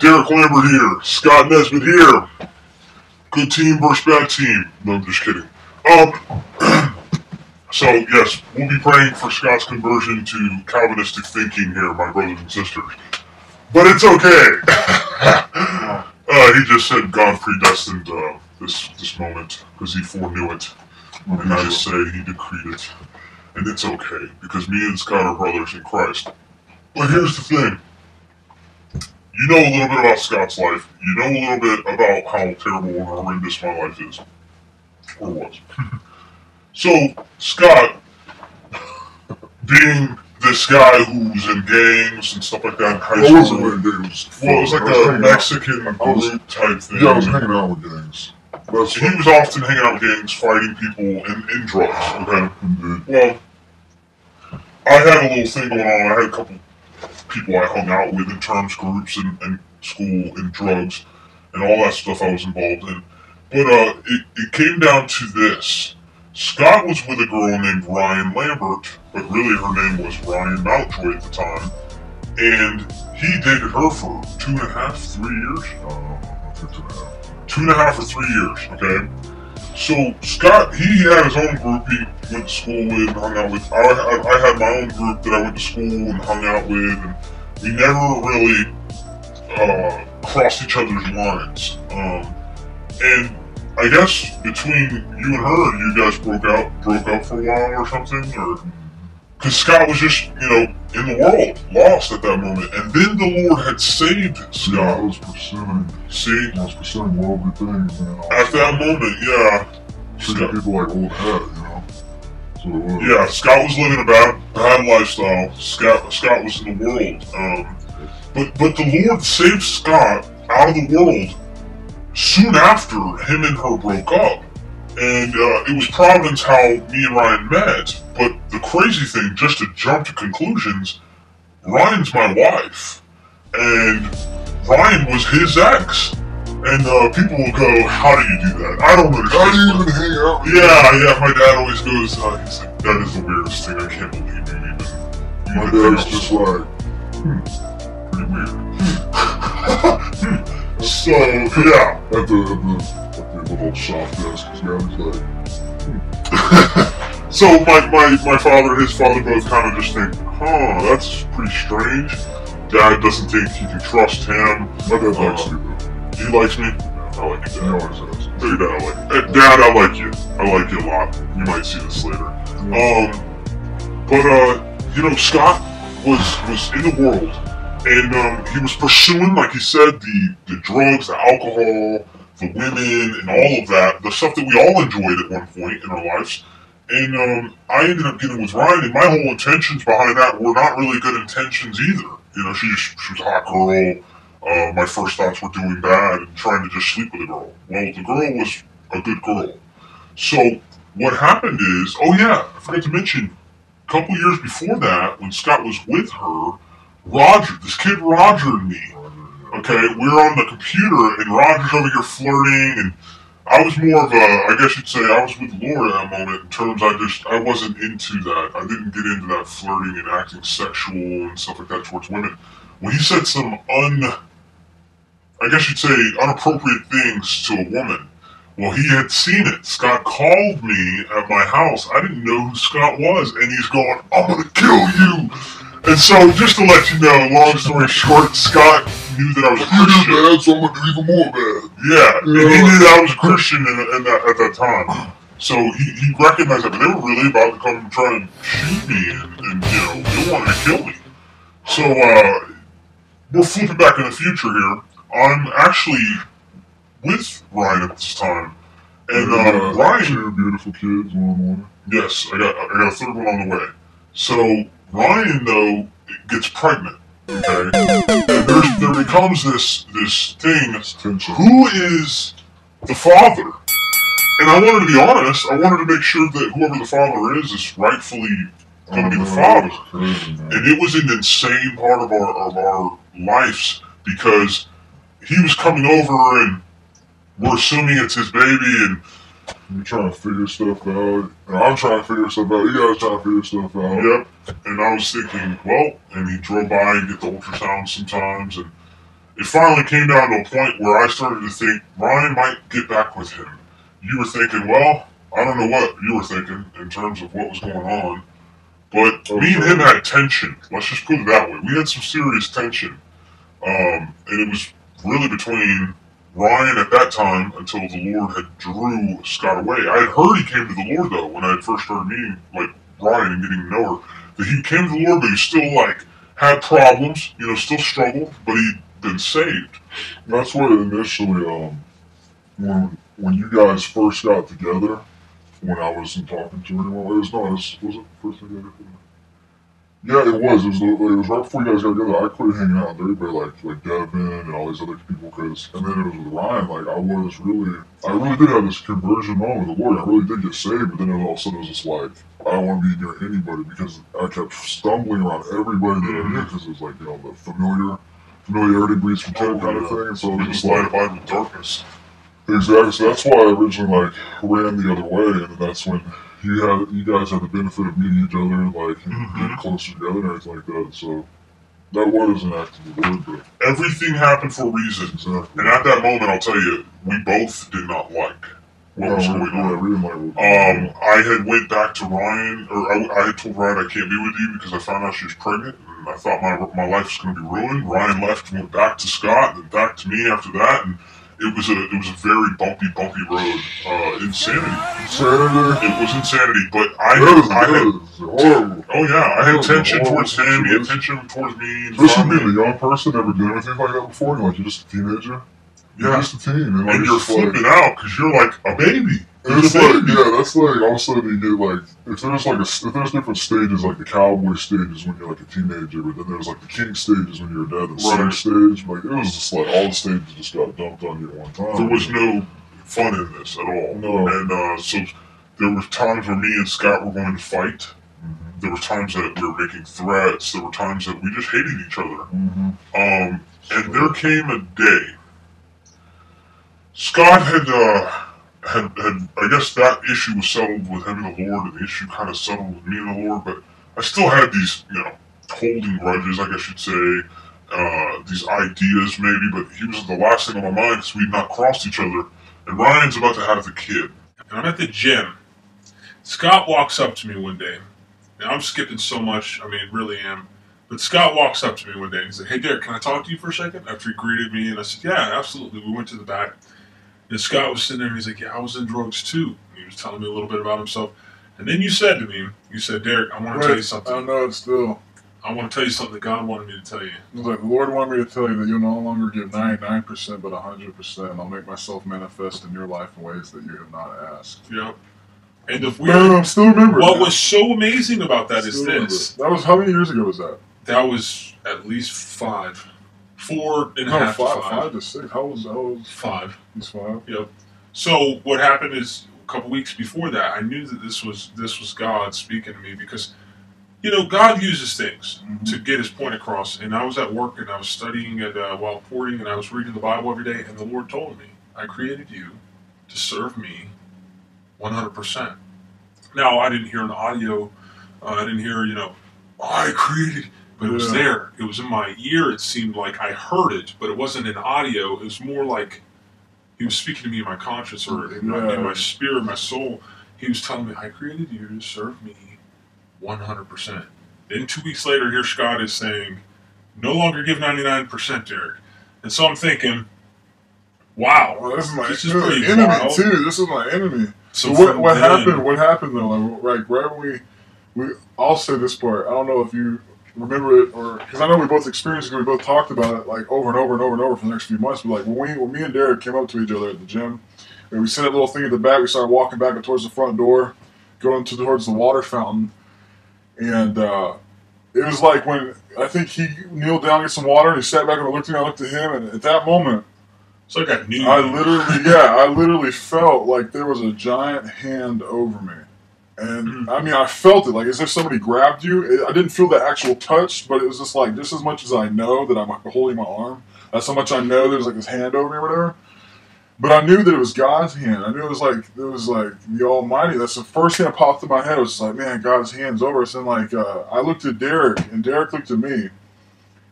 Derek Lambert here. Scott Nesbitt here. Good team versus bad team. No, I'm just kidding. So, yes, we'll be praying for Scott's conversion to Calvinistic thinking here, my brothers and sisters. But it's okay. He just said God predestined this moment because he foreknew it. And I just say he decreed it. And it's okay, because me and Scott are brothers in Christ. But here's the thing. You know a little bit about Scott's life. You know a little bit about how terrible and horrendous my life is. Or was. So, Scott, being this guy who's in gangs and stuff like that in high school. I wasn't in gangs. Well, it was like a Mexican group type thing. Yeah, I was hanging out with gangs. He was often hanging out with gangs, fighting people in drugs, okay? Well, I had a little thing going on. I had a couple people I hung out with in terms groups and school and drugs and all that stuff I was involved in. But it came down to this. Scott was with a girl named Ryan Lambert, but really her name was Ryan Mountjoy at the time. And he dated her for 2.5, 3 years? 2.5 or 3 years, okay? So Scott, he had his own group he went to school with and hung out with. I had my own group that I went to school and hung out with, and we never really crossed each other's lines. And I guess between you and her, you guys broke up for a while or something, or because Scott was just, in the world, lost at that moment, and then the Lord had saved Scott. Yeah, I was pursuing. See, I was pursuing worldly things, man. At that moment, yeah. Treating people like old hat, So it was. Yeah, Scott was living a bad lifestyle. Scott was in the world. But the Lord saved Scott out of the world soon after him and her broke up. And it was Providence how me and Ryan met. But the crazy thing, just to jump to conclusions, Ryan's my wife. And Ryan was his ex. And people will go, how do you do that? I don't understand. How do you even hang out? Yeah, my dad always goes, he's like, that is the weirdest thing, I can't believe you even. My dad's just like, pretty weird. So, yeah. At the little shop desk, he's like, So my father and his father both kind of just think, that's pretty strange. Dad doesn't think he can trust him. My dad likes you, though. He likes me? I like you, Dad. He always has. Tell your dad I like you. Dad, I like you. I like you a lot. You might see this later. Scott was in the world, and he was pursuing, like he said, the drugs, the alcohol, the women, and all of that, the stuff that we all enjoyed at one point in our lives. And I ended up getting with Ryan, and my whole intentions behind that were not really good intentions either. She was a hot girl. My first thoughts were doing bad and trying to just sleep with a girl. Well, the girl was a good girl. So what happened is, I forgot to mention, a couple years before that, when Scott was with her, Roger, this kid Roger and me, okay, we were on the computer and Roger's over here flirting, and I was more of I guess you'd say I was with the Lord at that moment in terms I wasn't into that. I didn't get into that flirting and acting sexual and stuff like that towards women. When he said some I guess you'd say unappropriate things to a woman. Well, he had seen it. Scott called me at my house. I didn't know who Scott was, and he's going, I'm gonna kill you! And so, just to let you know, long story short, Scott knew that I was a Christian. You're bad, so I'm gonna do even more bad. Yeah, and he knew that I was a Christian at that time. So he recognized that, but they were really about to come and try and shoot me, and they wanted to kill me. So, we're flipping back in the future here. I'm actually with Ryan at this time, and Ryan. 2 beautiful kids, one. Yes, I got a third one on the way. So Ryan though gets pregnant. Okay, and there becomes this thing. Who is the father? And I wanted to be honest. I wanted to make sure that whoever the father is rightfully going to be the father. And it was an insane part of our lives because he was coming over and we're assuming it's his baby and you're trying to figure stuff out. And I'm trying to figure stuff out. You guys trying to figure stuff out. Yep. And I was thinking, well, and he drove by and get the ultrasound sometimes, and it finally came down to a point where I started to think Ryan might get back with him. You were thinking, well, I don't know what you were thinking in terms of what was going on, but me and him had tension. Let's just put it that way. We had some serious tension. And it was really between Ryan at that time until the Lord had drew Scott away. I had heard he came to the Lord, though, when I had first started meeting, like, Ryan and getting to know her. That he came to the Lord, but he still, like, had problems, still struggled, but he'd been saved. That's what initially, when you guys first got together, when I wasn't talking to anyone, was it first together? Yeah, it was. It was right before you guys got together. I quit hanging out with everybody, like Devin and all these other people, and then it was with Ryan. Like, I really did have this conversion moment with the Lord. I really did get saved, but then all of a sudden it was just like, I don't want to be near anybody because I kept stumbling around everybody that I knew because it was like, the familiarity breeds contempt kind of thing. And so it was just like, abide with darkness. Exactly. So that's why I originally ran the other way, and that's when you guys had the benefit of meeting each other, like getting closer together and everything like that. So that was an act of the Lord, but everything happened for a reason. Exactly. And at that moment, I'll tell you, we both did not like what was going on. We didn't like what I had went back to Ryan, or I had told Ryan I can't be with you because I found out she was pregnant, and I thought my life was going to be ruined. Ryan left and went back to Scott, and then back to me after that, and it was a very bumpy road. Insanity. It was insanity, but I had tension towards him. He had tension towards me. Especially being a young person, never did anything like that before. You're just a teenager. You're just a teen, and you're flipping out because you're like a baby. It's like, that's like all of a sudden you get like, if there's different stages, like the cowboy stage is when you're like a teenager, but then there's like the king stage is when you're a dad, the son stage, like it was just like all the stages just got dumped on you at one time. There was no fun in this at all. No. And so there were times where me and Scott were going to fight. Mm-hmm. There were times that we were making threats. There were times that we just hated each other. Mm-hmm. And there came a day. Scott had I guess that issue was settled with him and the Lord, and the issue kind of settled with me and the Lord, but I still had these, holding grudges, I guess you'd say, these ideas maybe, but he was the last thing on my mind because we'd not crossed each other, and Ryan's about to have the kid. And I'm at the gym. Scott walks up to me one day. Now, I'm skipping so much, really am. But Scott walks up to me one day and he's like, "Hey, Derek, can I talk to you for a second?" After he greeted me, and I said, "Yeah, absolutely." We went to the back. And Scott was sitting there and he's like, "Yeah, I was in drugs too." And he was telling me a little bit about himself. And then you said to me, "Derek, I want to tell you something." I know it's still. I want to tell you something that God wanted me to tell you. It was like, the Lord wanted me to tell you that you'll no longer give 99%, but 100%. I'll make myself manifest in your life in ways that you have not asked. Yeah. And I'm still remembering. What was so amazing about that is this. That was, how many years ago was that? That was at least 5. 4 and a half to 5. 5 to 6. How was 5. He's 5. Yep. So what happened is a couple weeks before that, I knew that this was God speaking to me because, God uses things to get His point across. And I was at work and I was studying while porting, and I was reading the Bible every day, and the Lord told me, "I created you to serve me 100%. Now, I didn't hear an audio. I didn't hear, "I created," but it was there. It was in my ear. It seemed like I heard it, but it wasn't in audio. It was more like He was speaking to me in my conscience or in my spirit, my soul. He was telling me, "I created you to serve me 100%. Then 2 weeks later, here Scott is saying, "No longer give 99%, Derek." And so I'm thinking, wow, well, this is pretty enemy wild. too. This is my enemy. So what happened? What happened though? Like right when we I'll say this part. I don't know if you remember it or because I know we both experienced it. We both talked about it like over and over and over and over for the next few months. But like when me and Derek came up to each other at the gym, and we seen that little thing at the back. We started walking back towards the front door, going towards the water fountain, and it was like when I think he kneeled down to get some water and he sat back and I looked at me. I looked at him, and at that moment. So I got new. I literally felt like there was a giant hand over me. And, I felt it, like as if somebody grabbed you. I didn't feel the actual touch, but it was just like, just as much as I know that I'm holding my arm, that's how much I know there's like this hand over me or whatever. But I knew that it was God's hand. I knew it was like the Almighty. That's the first thing that popped in my head. It was like, man, God's hand's over us. And like, I looked at Derek, and Derek looked at me.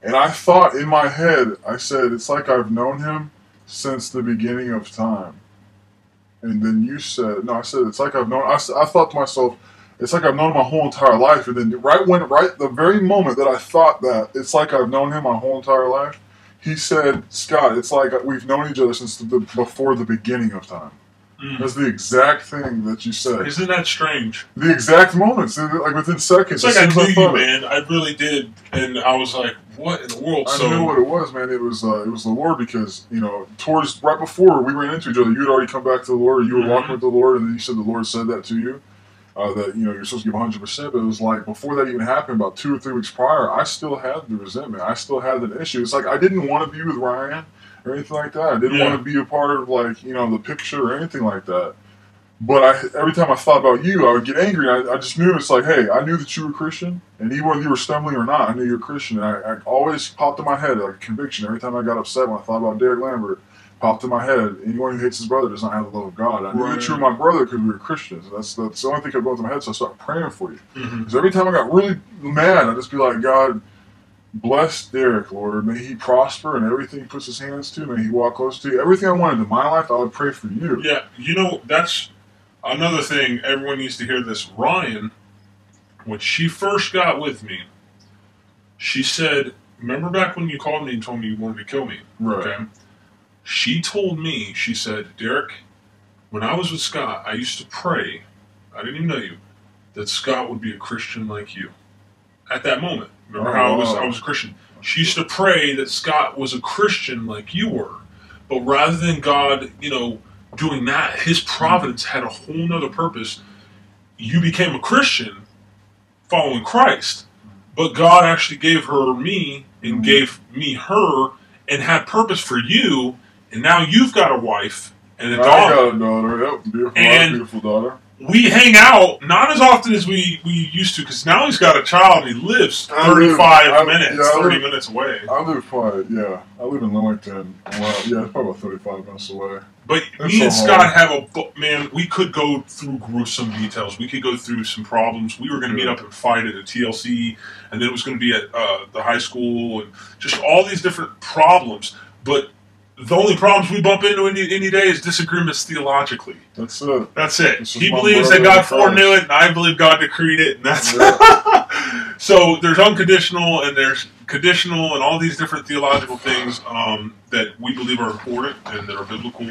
And I thought in my head, I said, it's like I've known him since the beginning of time. And then you said, no, I said, it's like I've known, I thought to myself, it's like I've known him my whole entire life. And then right the very moment that I thought that, it's like I've known him my whole entire life, he said, Scott, it's like we've known each other since before the beginning of time. That's the exact thing that you said. Isn't that strange? The exact moments, like within seconds. It's like I knew you, man. I really did, and I was like, "What in the world?" I knew what it was, man. It was the Lord, because towards right before we ran into each other, you had already come back to the Lord. You were walking with the Lord, and then you said the Lord said that to you, that you're supposed to give 100%. But it was like before that even happened, about 2 or 3 weeks prior, I still had the resentment. I still had that issue. It's like I didn't want to be with Ryan or anything like that. I didn't want to be a part of the picture or anything like that. But every time I thought about you, I would get angry. I just knew, it's like, hey, I knew that you were Christian, and even whether you were stumbling or not, I knew you were Christian. And I always popped in my head like a conviction every time I got upset when I thought about Derek Lambert. Popped in my head, anyone who hates his brother does not have the love of God. I knew that you were my brother because we were Christians. And that's the only thing that kept going through my head, so I started praying for you. Because every time I got really mad, I'd just be like, God, bless Derek, Lord. May he prosper in everything he puts his hands to. May he walk close to you. Everything I wanted in my life, I would pray for you. Yeah, that's another thing. Everyone needs to hear this. Ryan, when she first got with me, she said, remember back when you called me and told me you wanted to kill me? Right. Okay. She told me, she said, Derek, when I was with Scott, I used to pray, I didn't even know you, that Scott would be a Christian like you. At that moment. Remember how I was a Christian? She used to pray that Scott was a Christian like you were. But rather than God, doing that, his providence had a whole nother purpose. You became a Christian following Christ. But God actually gave her me and gave me her and had purpose for you. And now you've got a wife and a daughter. I got a daughter, yep, beautiful daughter. We hang out, not as often as we used to, because now he's got a child and he lives 30 minutes away. I live I live in Leamington. Well, it's probably about 35 minutes away. But me and Scott have we could go through gruesome details. We could go through some problems. We were going to meet up and fight at a TLC, and then it was going to be at the high school, and just all these different problems. But the only problems we bump into any day is disagreements theologically. That's it. That's it. He believes that God foreknew it, and I believe God decreed it, and that's So there's unconditional and there's conditional and all these different theological things that we believe are important and that are biblical.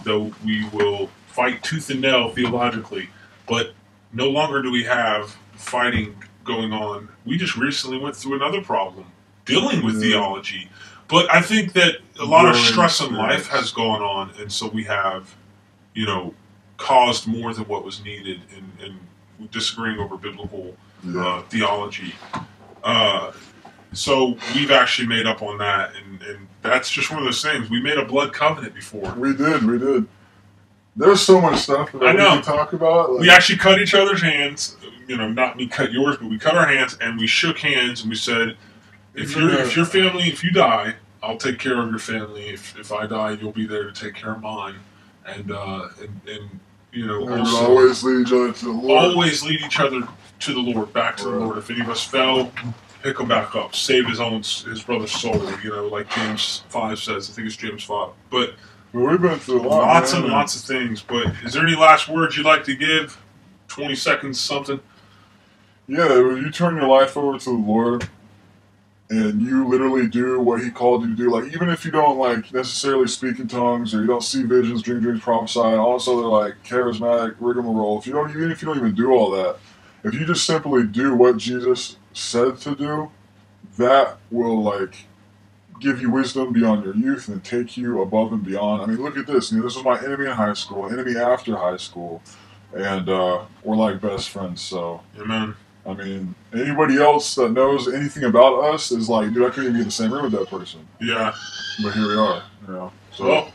Though we will fight tooth and nail theologically, but no longer do we have fighting going on. We just recently went through another problem dealing with theology. But I think that a lot of stress in life has gone on, and so we have, caused more than what was needed in disagreeing over biblical theology. So we've actually made up on that, and that's just one of those things. We made a blood covenant before. We did. There's so much stuff that we can talk about. We actually cut each other's hands. Not me cut yours, but we cut our hands, and we shook hands, and we said, if your family, if you die, I'll take care of your family. If I die, you'll be there to take care of mine. And also, always lead each other to the Lord. Always lead each other to the Lord, back to the Lord. If any of us fell, pick him back up, save his brother's soul. Like James 5 says. I think it's James 5. But we've been through a lot. Lots of things. But is there any last words you'd like to give? 20 seconds, something. Yeah, when you turn your life over to the Lord, and you literally do what he called you to do, like, even if you don't, necessarily speak in tongues, or you don't see visions, dream dreams, prophesy, and all this other, charismatic rigmarole, even if you don't even do all that, if you just simply do what Jesus said to do, that will, give you wisdom beyond your youth and take you above and beyond. I mean, look at this. This was my enemy in high school, enemy after high school, and we're like best friends, so. Amen. I mean, anybody else that knows anything about us is like, dude, I couldn't even be in the same room with that person. Yeah. But here we are, So, well,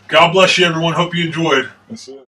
God bless you, everyone. Hope you enjoyed. That's it.